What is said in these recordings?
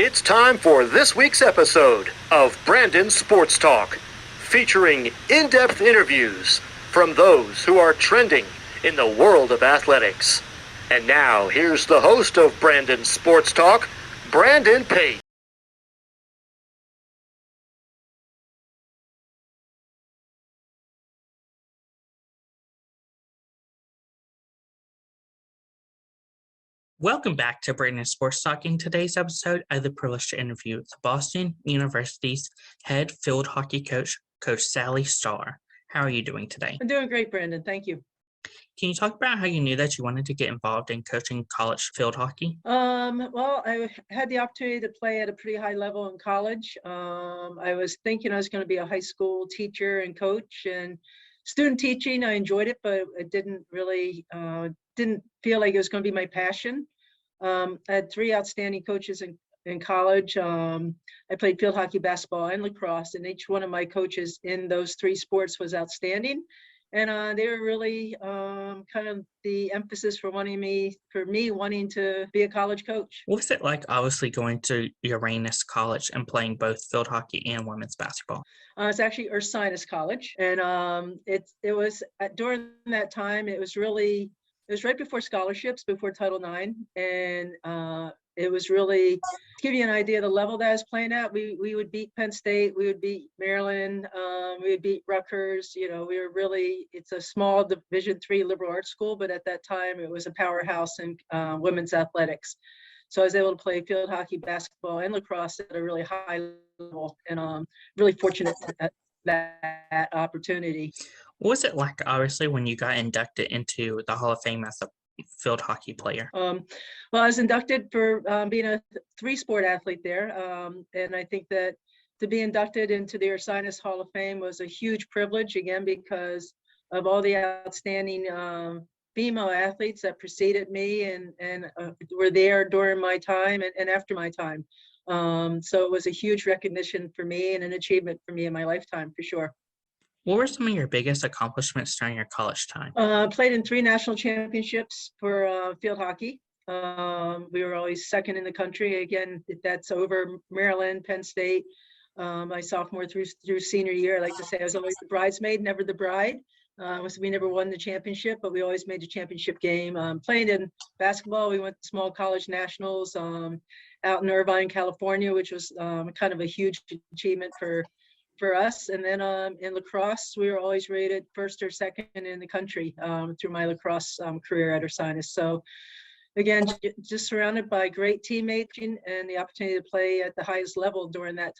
It's time for this week's episode of Brandon Sports Talk, featuring in-depth interviews from those who are trending in the world of athletics. And now, here's the host of Brandon Sports Talk, Brandon Pate. Welcome back to Brandon Sports Talk. In today's episode, I have the privilege to interview the Boston University's head field hockey coach, Coach Sally Starr. How are you doing today? I'm doing great, Brandon. Thank you. Can you talk about how you knew that you wanted to get involved in coaching college field hockey? Well, I had the opportunity to play at a pretty high level in college. I was thinking I was going to be a high school teacher and coach, and student teaching. I enjoyed it, but it didn't really didn't feel like it was going to be my passion. I had three outstanding coaches in college. I played field hockey, basketball, and lacrosse, and each one of my coaches in those three sports was outstanding. And they were really kind of the emphasis for me wanting to be a college coach. What was it like, obviously, going to Uranus College and playing both field hockey and women's basketball? It's actually Ursinus College, and it was during that time. It was right before scholarships, before Title IX, and it was really, to give you an idea of the level that I was playing at, we would beat Penn State, we would beat Maryland, we would beat Rutgers. We were really, it's a small Division III liberal arts school, but at that time it was a powerhouse in women's athletics. So I was able to play field hockey, basketball, and lacrosse at a really high level, and really fortunate at that opportunity. What was it like, obviously, when you got inducted into the Hall of Fame as a field hockey player? Well, I was inducted for being a three-sport athlete there, and I think that to be inducted into the Ursinus Hall of Fame was a huge privilege, again, because of all the outstanding female athletes that preceded me and were there during my time and after my time. So it was a huge recognition for me and an achievement for me in my lifetime, for sure. What were some of your biggest accomplishments during your college time? Played in 3 national championships for field hockey. We were always second in the country. Again, that's over Maryland, Penn State. My sophomore through senior year, I like to say I was always the bridesmaid, never the bride. We never won the championship, but we always made the championship game. Playing in basketball, we went to small college nationals out in Irvine, California, which was kind of a huge achievement for us. And then in lacrosse, we were always rated first or second in the country through my lacrosse career at Ursinus. So again, just surrounded by great teammates and the opportunity to play at the highest level during that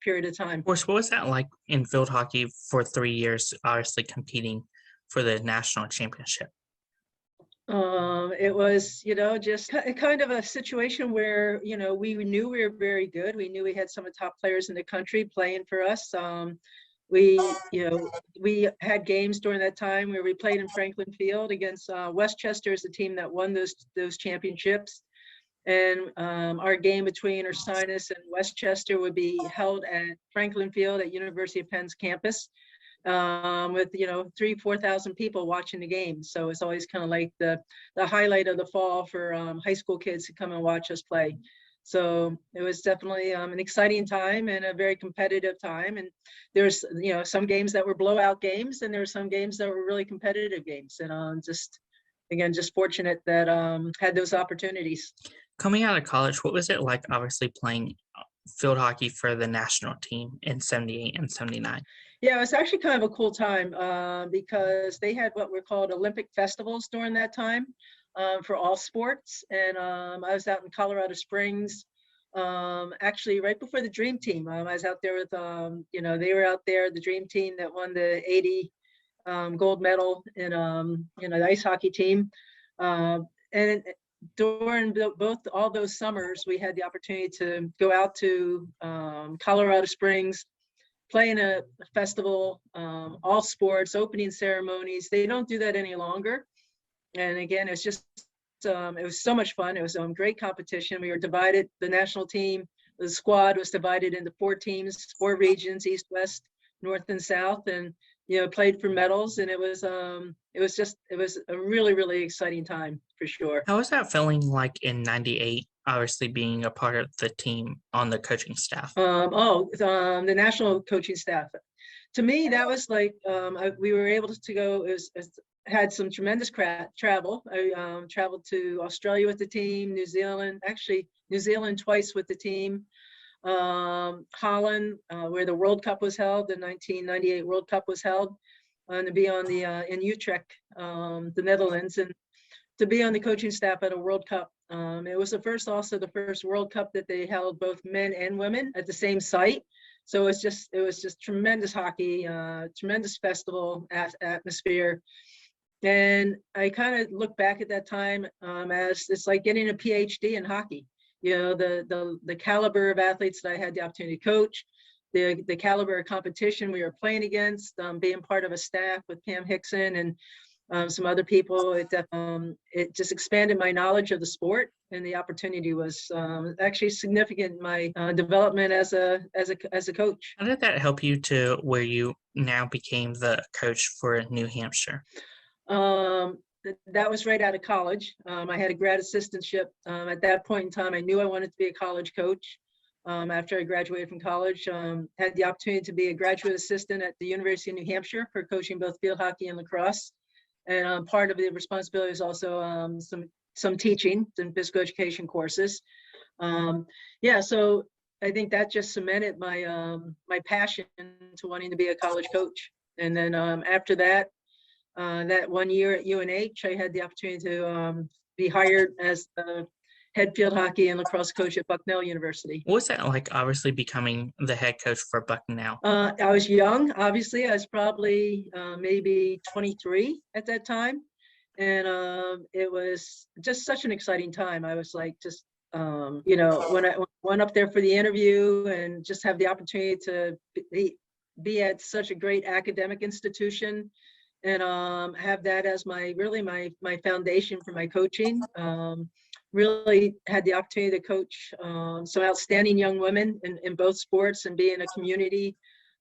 period of time. Of course, what was that like in field hockey for 3 years, obviously competing for the national championship? It was, just kind of a situation where, we knew we were very good. We knew we had some of the top players in the country playing for us. We had games during that time where we played in Franklin Field against Westchester, is the team that won those championships. And our game between Ursinus and Westchester would be held at Franklin Field at University of Penn's campus. With 3,000-4,000 people watching the game. So it's always kind of like the highlight of the fall for high school kids to come and watch us play. So it was definitely an exciting time and a very competitive time. And there's some games that were blowout games, and there were some games that were really competitive games. And just fortunate that had those opportunities. Coming out of college, what was it like, obviously, playing field hockey for the national team in 78 and 79? Yeah, it was actually kind of a cool time because they had what were called Olympic festivals during that time for all sports. And I was out in Colorado Springs, actually right before the Dream Team. I was out there with, they were out there, the Dream Team that won the 80 gold medal in, the ice hockey team. And during all those summers, we had the opportunity to go out to Colorado Springs, play in a festival, all sports, opening ceremonies. They don't do that any longer. And again, it's just, it was so much fun. It was great competition. We were divided, the national team, the squad was divided into 4 teams, 4 regions, East, West, North, and South, and, played for medals. And it was a really, really exciting time, for sure. How was that feeling like in 98 obviously being a part of the team on the coaching staff? The national coaching staff. To me, that was like we were able to go. Had some tremendous travel. I traveled to Australia with the team, New Zealand twice with the team, Holland, where the World Cup was held, the 1998 World Cup was held, and to be on the in Utrecht, the Netherlands, and to be on the coaching staff at a World Cup. It was the first World Cup that they held both men and women at the same site. So it was just tremendous hockey, tremendous festival atmosphere. And I kind of look back at that time as it's like getting a PhD in hockey. You know, the caliber of athletes that I had the opportunity to coach, the caliber of competition we were playing against, being part of a staff with Pam Hickson and some other people. It just expanded my knowledge of the sport, and the opportunity was actually significant in my development as a coach. How did that help you to where you now became the coach for New Hampshire? That was right out of college. I had a grad assistantship. At that point in time, I knew I wanted to be a college coach. After I graduated from college, had the opportunity to be a graduate assistant at the University of New Hampshire for coaching both field hockey and lacrosse. And part of the responsibility is also some teaching, some physical education courses. So I think that just cemented my my passion to wanting to be a college coach. And then after that, that 1 year at UNH, I had the opportunity to be hired as the head field hockey and lacrosse coach at Bucknell University. What was that like, obviously becoming the head coach for Bucknell? I was young, obviously. I was probably maybe 23 at that time. And it was just such an exciting time. I was like, when I went up there for the interview and just have the opportunity to be at such a great academic institution and have that as my foundation for my coaching. Really had the opportunity to coach some outstanding young women in both sports and be in a community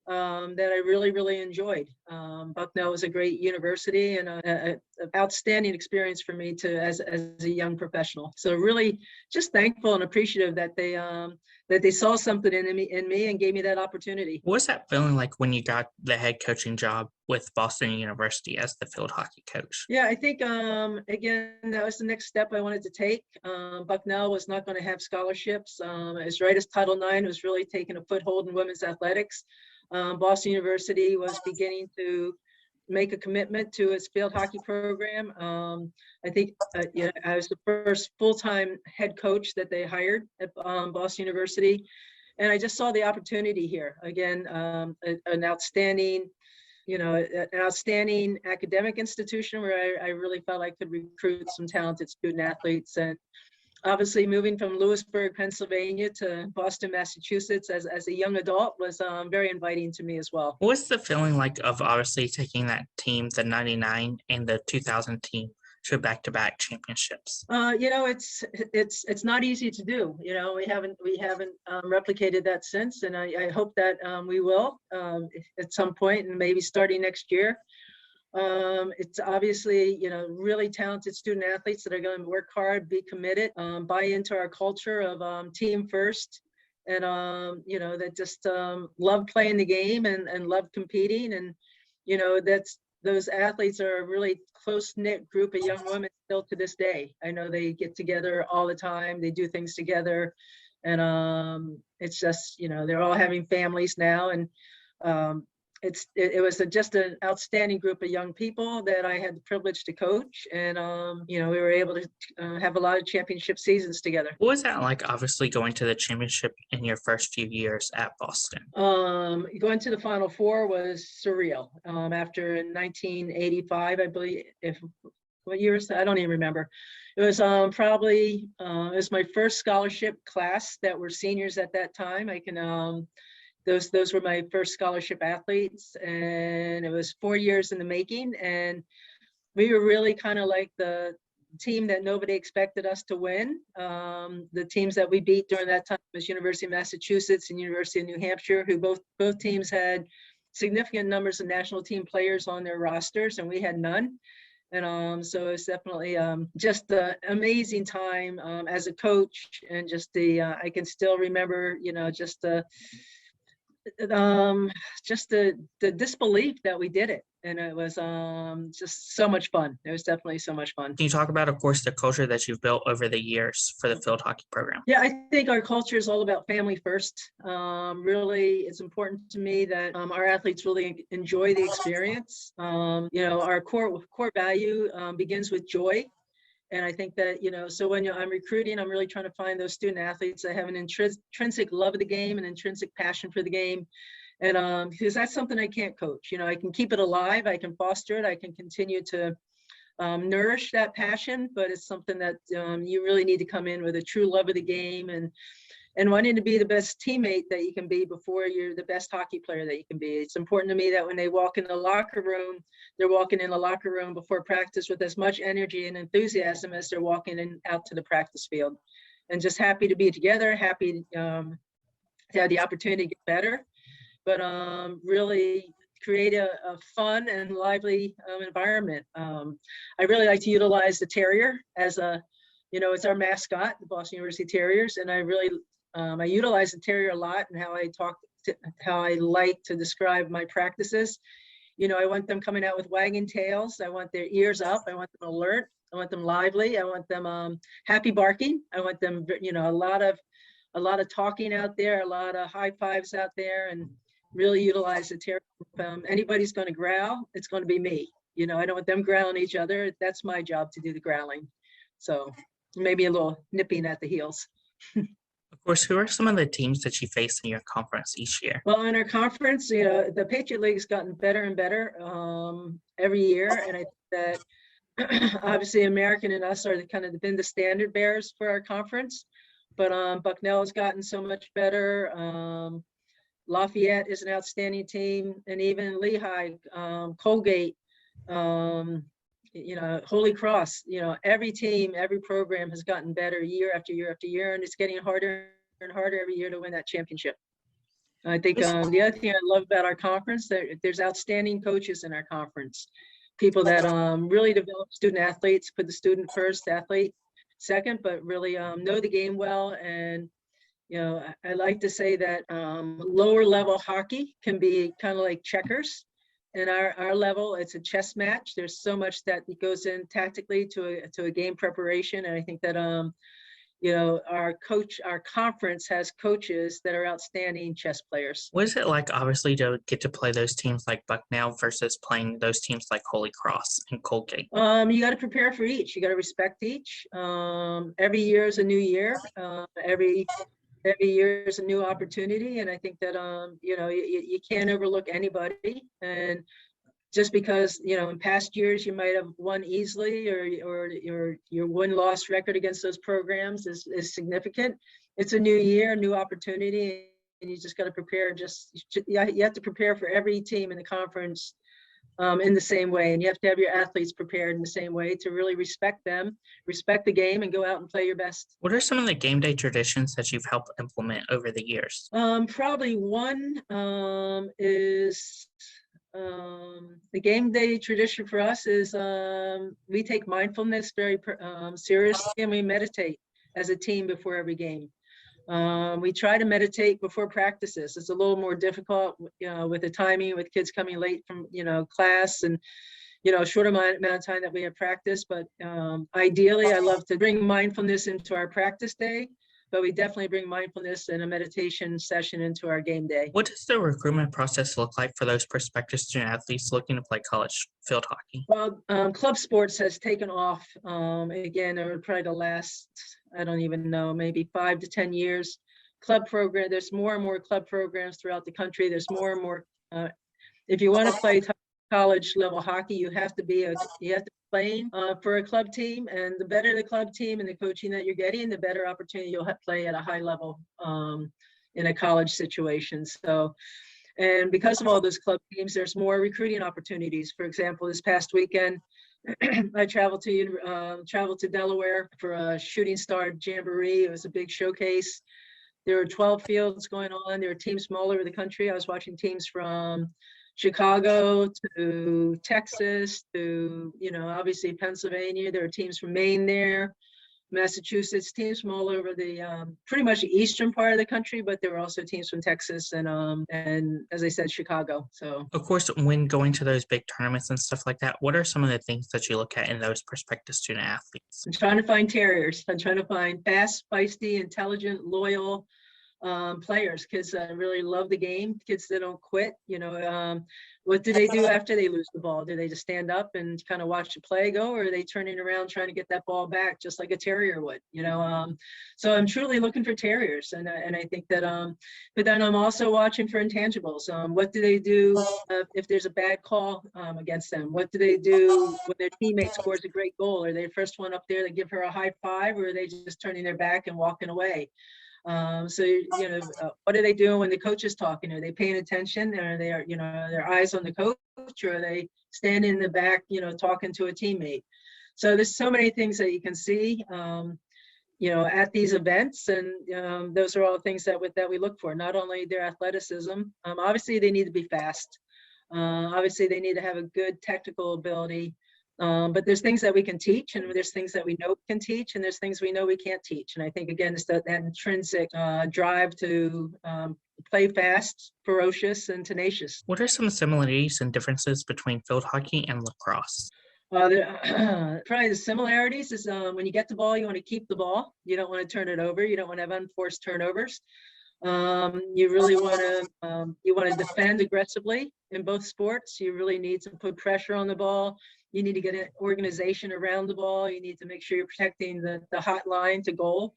that I really enjoyed. Bucknell was a great university and an outstanding experience for me as a young professional. So really just thankful and appreciative that they saw something in me and gave me that opportunity. What was that feeling like when you got the head coaching job with Boston University as the field hockey coach? Yeah, I think, again, that was the next step I wanted to take. Bucknell was not going to have scholarships. As right as Title IX was really taking a foothold in women's athletics. Boston University was beginning to make a commitment to its field hockey program. I think I was the first full-time head coach that they hired at Boston University. And I just saw the opportunity here. Again, an outstanding academic institution where I really felt I could recruit some talented student athletes. And obviously moving from Lewisburg, Pennsylvania to Boston, Massachusetts as a young adult was very inviting to me as well. What's the feeling like of obviously taking that team, the 99 and the 2000 team, to back-to-back championships? It's not easy to do. We haven't replicated that since, and I hope that we will at some point, and maybe starting next year. It's obviously, really talented student athletes that are going to work hard, be committed, buy into our culture of team first, and that just love playing the game and love competing. And those athletes are a really close-knit group of young women still to this day. I know they get together all the time, they do things together, and it's just, they're all having families now, and it was just an outstanding group of young people that I had the privilege to coach, and we were able to have a lot of championship seasons together. What was that like, obviously going to the championship in your first few years at Boston? Going to the Final Four was surreal. After in 1985, I believe, what year is that? I don't even remember. It was probably it was my first scholarship class that were seniors at that time. I can. Those were my first scholarship athletes, and it was 4 years in the making. And we were really kind of like the team that nobody expected us to win. The teams that we beat during that time was University of Massachusetts and University of New Hampshire, who both teams had significant numbers of national team players on their rosters, and we had none. And so it's definitely just an amazing time as a coach, and just I can still remember, just the disbelief that we did it, and it was just so much fun. It was definitely so much fun. Can you talk about, of course, the culture that you've built over the years for the field hockey program? Yeah, I think our culture is all about family first. Really, it's important to me that our athletes really enjoy the experience. Our core value begins with joy. And I think that, so when I'm recruiting, I'm really trying to find those student athletes that have an intrinsic love of the game, and intrinsic passion for the game. And because that's something I can't coach. I can keep it alive, I can foster it, I can continue to nourish that passion, but it's something that you really need to come in with a true love of the game, and wanting to be the best teammate that you can be before you're the best hockey player that you can be. It's important to me that when they walk in the locker room, they're walking in the locker room before practice with as much energy and enthusiasm as they're walking out to the practice field, and just happy to be together, happy to have the opportunity to get better, but really create a fun and lively environment. I really like to utilize the terrier as it's our mascot, the Boston University Terriers, and I utilize the terrier a lot, and how I like to describe my practices. I want them coming out with wagging tails. I want their ears up. I want them alert. I want them lively. I want them happy barking. I want them, a lot of talking out there, a lot of high fives out there, and really utilize the terrier. If anybody's going to growl, it's going to be me. I don't want them growling each other. That's my job to do the growling. So maybe a little nipping at the heels. Of course, who are some of the teams that you face in your conference each year? Well, in our conference, the Patriot League's gotten better and better every year, and I think that obviously American and us are been the standard bearers for our conference. But Bucknell has gotten so much better. Lafayette is an outstanding team, and even Lehigh, Colgate, Holy Cross. Every team, every program has gotten better year after year after year, and it's getting harder and harder every year to win that championship. I think the other thing I love about our conference, there's outstanding coaches in our conference, people that really develop student athletes, put the student first, athlete second, but really know the game well. And I like to say that lower level hockey can be kind of like checkers. In our level, it's a chess match. There's so much that goes in tactically to a game preparation, and I think that our conference has coaches that are outstanding chess players. What is it like, obviously, to get to play those teams like Bucknell versus playing those teams like Holy Cross and Colgate? You got to prepare for each. You got to respect each. Every year is a new year. Every year is a new opportunity, and I think that you can't overlook anybody. And just because in past years you might have won easily, or your win-loss record against those programs is significant. It's a new year, new opportunity, and you just got to prepare. You have to prepare for every team in the conference in the same way, and you have to have your athletes prepared in the same way to really respect them, respect the game, and go out and play your best. What are some of the game day traditions that you've helped implement over the years? Probably one is the game day tradition for us is we take mindfulness very seriously, and we meditate as a team before every game. We try to meditate before practices. It's a little more difficult, with the timing, with kids coming late from, class, and, a short amount of time that we have practice. But ideally, I love to bring mindfulness into our practice day, but we definitely bring mindfulness and a meditation session into our game day. What does the recruitment process look like for those prospective student athletes looking to play college field hockey? Well, club sports has taken off. Again, it would probably the last, I don't even know, maybe 5 to 10 years. Club program, there's more and more club programs throughout the country. There's more and more. If you want to play college level hockey, you have to be playing for a club team, and the better the club team and the coaching that you're getting, the better opportunity you'll have to play at a high level in a college situation. So, and because of all those club teams, there's more recruiting opportunities. For example, this past weekend, I traveled to Delaware for a Shooting Star Jamboree. It was a big showcase. There were 12 fields going on. There were teams from all over the country. I was watching teams from Chicago to Texas to, obviously Pennsylvania. There are teams from Maine there, Massachusetts, teams from all over the pretty much the eastern part of the country, but there were also teams from Texas and as I said, Chicago. So Of course, when going to those big tournaments and stuff like that, what are some of the things that you look at in those prospective student athletes? I'm trying to find terriers. I'm trying to find fast, feisty, intelligent, loyal players. Kids that really love the game. Kids that don't quit. What do they do after they lose the ball? Do they just stand up and kind of watch the play go, or are they turning around trying to get that ball back just like a terrier would? So I'm truly looking for terriers, and I think that. But then I'm also watching for intangibles. What do they do if there's a bad call against them? What do they do when their teammate scores a great goal? Are they the first one up there to give her a high five, or are they just turning their back and walking away? What are they doing when the coach is talking? Are they paying attention? Are they, their eyes on the coach, or are they standing in the back, talking to a teammate? So there's so many things that you can see, at these events, and those are all things that we look for. Not only their athleticism, obviously they need to be fast. Obviously they need to have a good technical ability. But there's things that we can teach, and there's things that we know we can teach, and there's things we know we can't teach. And I think, again, it's that intrinsic drive to play fast, ferocious, and tenacious. What are some similarities and differences between field hockey and lacrosse? Probably the similarities is when you get the ball, you want to keep the ball. You don't want to turn it over. You don't want to have unforced turnovers. You really want to defend aggressively in both sports. You really need to put pressure on the ball. You need to get an organization around the ball. You need to make sure you're protecting the hot line to goal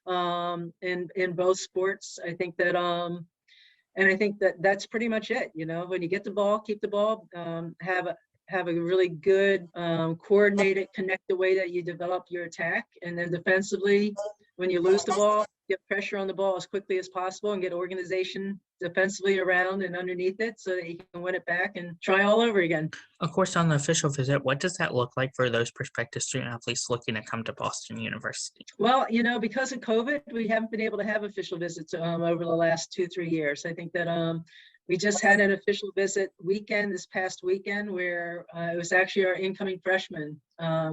in both sports. I think that and I think that that's pretty much it. When you get the ball, keep the ball, have a really good coordinated, connected way that you develop your attack. And then defensively, when you lose the ball, get pressure on the ball as quickly as possible and get organization defensively around and underneath it so that you can win it back and try all over again. Of course, on the official visit, what does that look like for those prospective student athletes looking to come to Boston University? Well, because of COVID, we haven't been able to have official visits over the last 2-3 years. I think that we just had an official visit this past weekend, where it was actually our incoming freshmen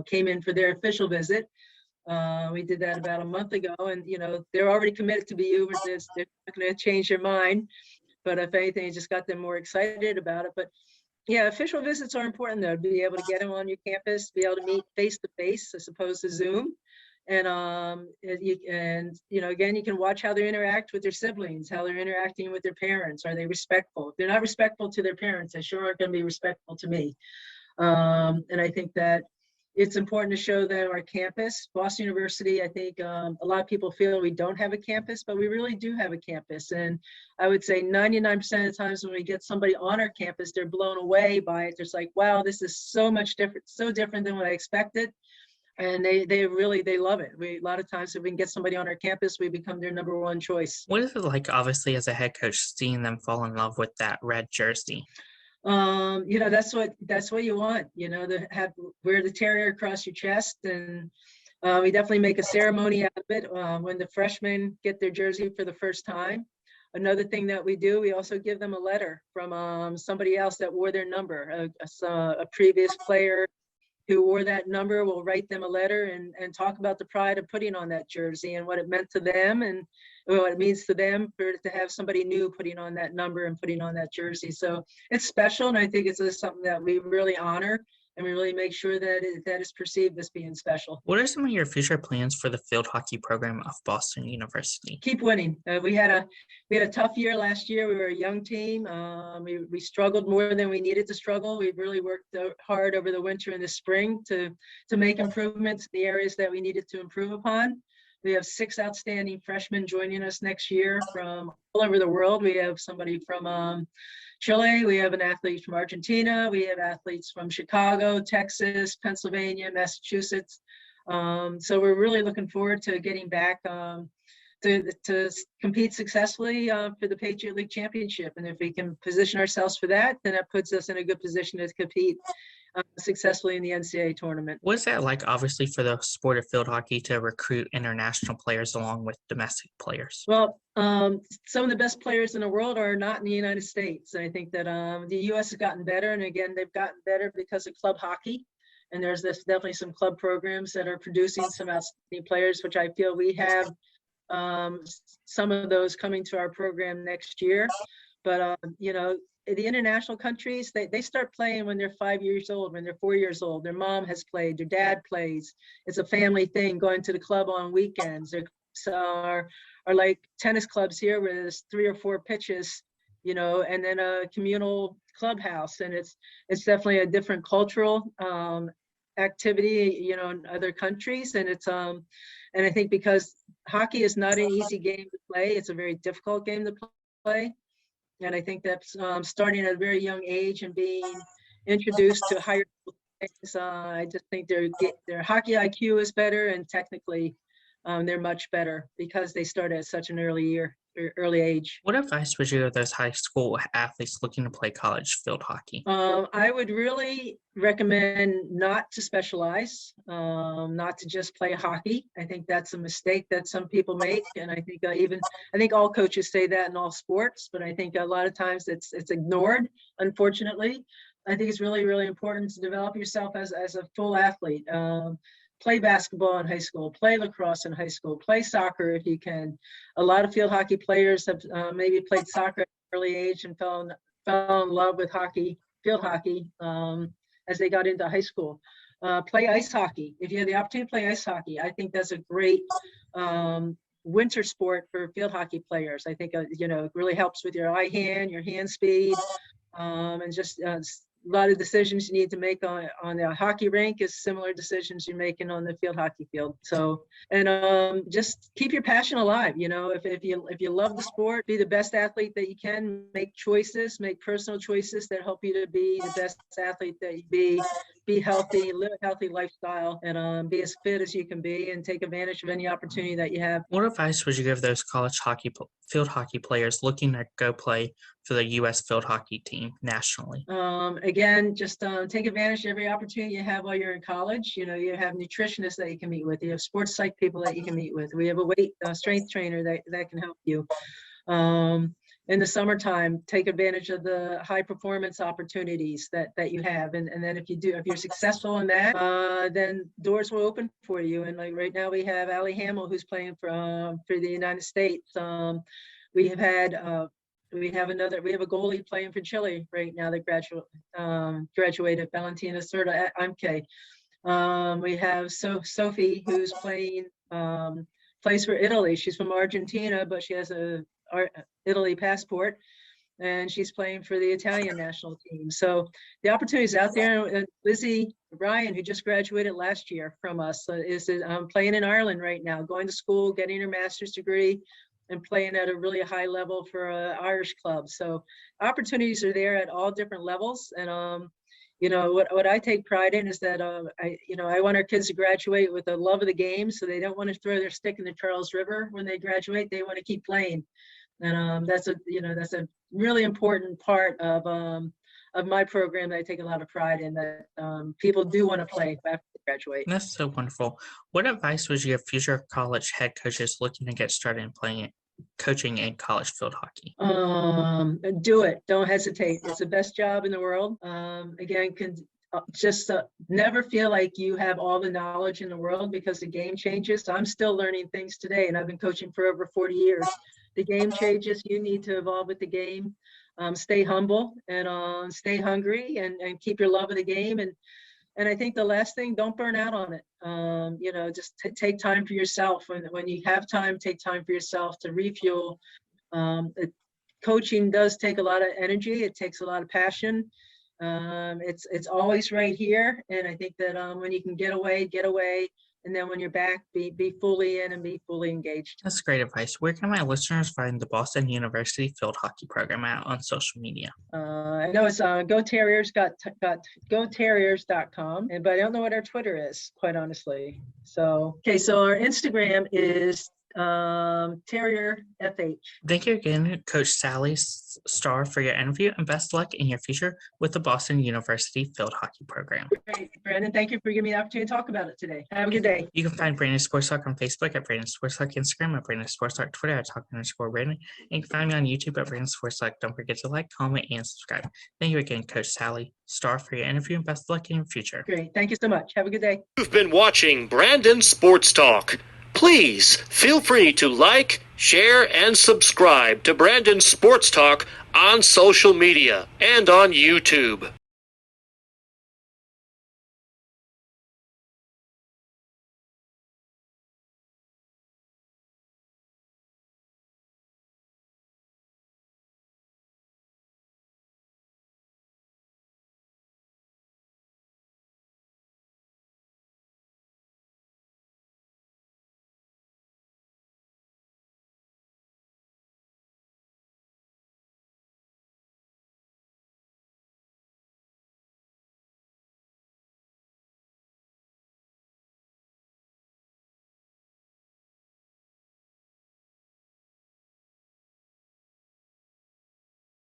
came in for their official visit. We did that about a month ago, and they're already committed to BU with this. They're not going to change their mind, but if anything, it just got them more excited about it. But yeah, official visits are important, though, to be able to get them on your campus, be able to meet face to face as opposed to Zoom. And again, you can watch how they interact with their siblings, how they're interacting with their parents. Are they respectful? If they're not respectful to their parents, they sure aren't going to be respectful to me. And I think that it's important to show them our campus. Boston University, I think a lot of people feel we don't have a campus, but we really do have a campus. And I would say 99% of the times when we get somebody on our campus, they're blown away by it. They're just like, wow, this is so much different, so different than what I expected. And they love it. A lot of times if we can get somebody on our campus, we become their number one choice. What is it like, obviously, as a head coach, seeing them fall in love with that red jersey? That's what you want, to wear the terrier across your chest. And we definitely make a ceremony out of it when the freshmen get their jersey for the first time. Another thing that we do, we also give them a letter from somebody else that wore their number, a previous player who wore that number. Will write them a letter and talk about the pride of putting on that jersey and what it meant to them and what it means to them to have somebody new putting on that number and putting on that jersey. So it's special, and I think it's something that we really honor, and we really make sure that that is perceived as being special. What are some of your future plans for the field hockey program of Boston University? Keep winning. We had a tough year last year. We were a young team. We struggled more than we needed to struggle. We really worked hard over the winter and the spring to make improvements in the areas that we needed to improve upon. We have 6 outstanding freshmen joining us next year from all over the world. We have somebody from Chile. We have an athlete from Argentina. We have athletes from Chicago, Texas, Pennsylvania, Massachusetts. So we're really looking forward to getting back to compete successfully for the Patriot League Championship. And if we can position ourselves for that, then that puts us in a good position to compete successfully in the NCAA tournament. What's that like, obviously, for the sport of field hockey to recruit international players along with domestic players? Well, some of the best players in the world are not in the United States. I think that the U.S. has gotten better, and again, they've gotten better because of club hockey. And there's definitely some club programs that are producing some outstanding players, which I feel we have some of those coming to our program next year. But, the international countries, they start playing when they're 5 years old, when they're 4 years old. Their mom has played, their dad plays. It's a family thing, going to the club on weekends. There are like tennis clubs here where there's 3 or 4 pitches, and then a communal clubhouse. And it's definitely a different cultural activity, in other countries. And and I think because hockey is not an easy game to play, it's a very difficult game to play. And I think that's starting at a very young age and being introduced to higher things. I just think their hockey IQ is better, and technically they're much better because they start at such an early age. What advice would you give those high school athletes looking to play college field hockey? I would really recommend not to specialize, not to just play hockey. I think that's a mistake that some people make, and I think all coaches say that in all sports, but I think a lot of times it's ignored, unfortunately. I think it's really, really important to develop yourself as a full athlete. Play basketball in high school, play lacrosse in high school, play soccer if you can. A lot of field hockey players have maybe played soccer at an early age and fell in love with field hockey, as they got into high school. Play ice hockey. If you have the opportunity to play ice hockey, I think that's a great winter sport for field hockey players. I think, it really helps with your your hand speed, and just a lot of decisions you need to make on the hockey rink is similar decisions you're making on the field hockey field. So, and just keep your passion alive. If you love the sport, be the best athlete that you can. Make personal choices that help you to be the best athlete that you be healthy, live a healthy lifestyle, and be as fit as you can be, and take advantage of any opportunity that you have. What advice would you give those college field hockey players looking to go play for the U.S. field hockey team nationally? Again, just take advantage of every opportunity you have while you're in college. You have nutritionists that you can meet with. You have sports psych people that you can meet with. We have a strength trainer that can help you. In the summertime, take advantage of the high performance opportunities that you have. And then if you're successful in that, then doors will open for you. And like right now we have Allie Hamill, who's playing for the United States. We have a goalie playing for Chile right now that graduated, Valentina Serta Imke. We have Sophie, who's plays for Italy. She's from Argentina, but she has a Italy passport, and she's playing for the Italian national team. So the opportunities out there. And Lizzie Ryan, who just graduated last year from us, is playing in Ireland right now, going to school, getting her master's degree, and playing at a really high level for an Irish club. So opportunities are there at all different levels. And what I take pride in is that I want our kids to graduate with a love of the game, so they don't want to throw their stick in the Charles River when they graduate. They want to keep playing. And that's a really important part of my program that I take a lot of pride in, that people do want to play after they graduate. That's so wonderful. What advice would you give future college head coaches looking to get started in coaching in college field hockey? Do it. Don't hesitate. It's the best job in the world. Again, just never feel like you have all the knowledge in the world, because the game changes. So I'm still learning things today, and I've been coaching for over 40 years. The game changes. You need to evolve with the game. Stay humble and stay hungry, and keep your love of the game. And I think the last thing, don't burn out on it. Just take time for yourself. When you have time, take time for yourself to refuel. Coaching does take a lot of energy. It takes a lot of passion. It's always right here. And I think that when you can get away. And then when you're back, be fully in and be fully engaged. That's great advice. Where can my listeners find the Boston University field hockey program on social media? I know it's GoTerriers.com, but I don't know what our Twitter is, quite honestly. So our Instagram is Terrier FH. Thank you again, Coach Sally Starr, for your interview, and best luck in your future with the Boston University Field Hockey Program. Great, Brandon. Thank you for giving me the opportunity to talk about it today. Have a good day. You can find Brandon Sports Talk on Facebook at Brandon Sports Talk, Instagram at Brandon Sports Talk, Twitter at Talk_Brandon, and you can find me on YouTube at Brandon Sports Talk. Don't forget to like, comment, and subscribe. Thank you again, Coach Sally Starr, for your interview, and best luck in your future. Great. Thank you so much. Have a good day. You've been watching Brandon Sports Talk. Please feel free to like, share, and subscribe to Brandon Sports Talk on social media and on YouTube.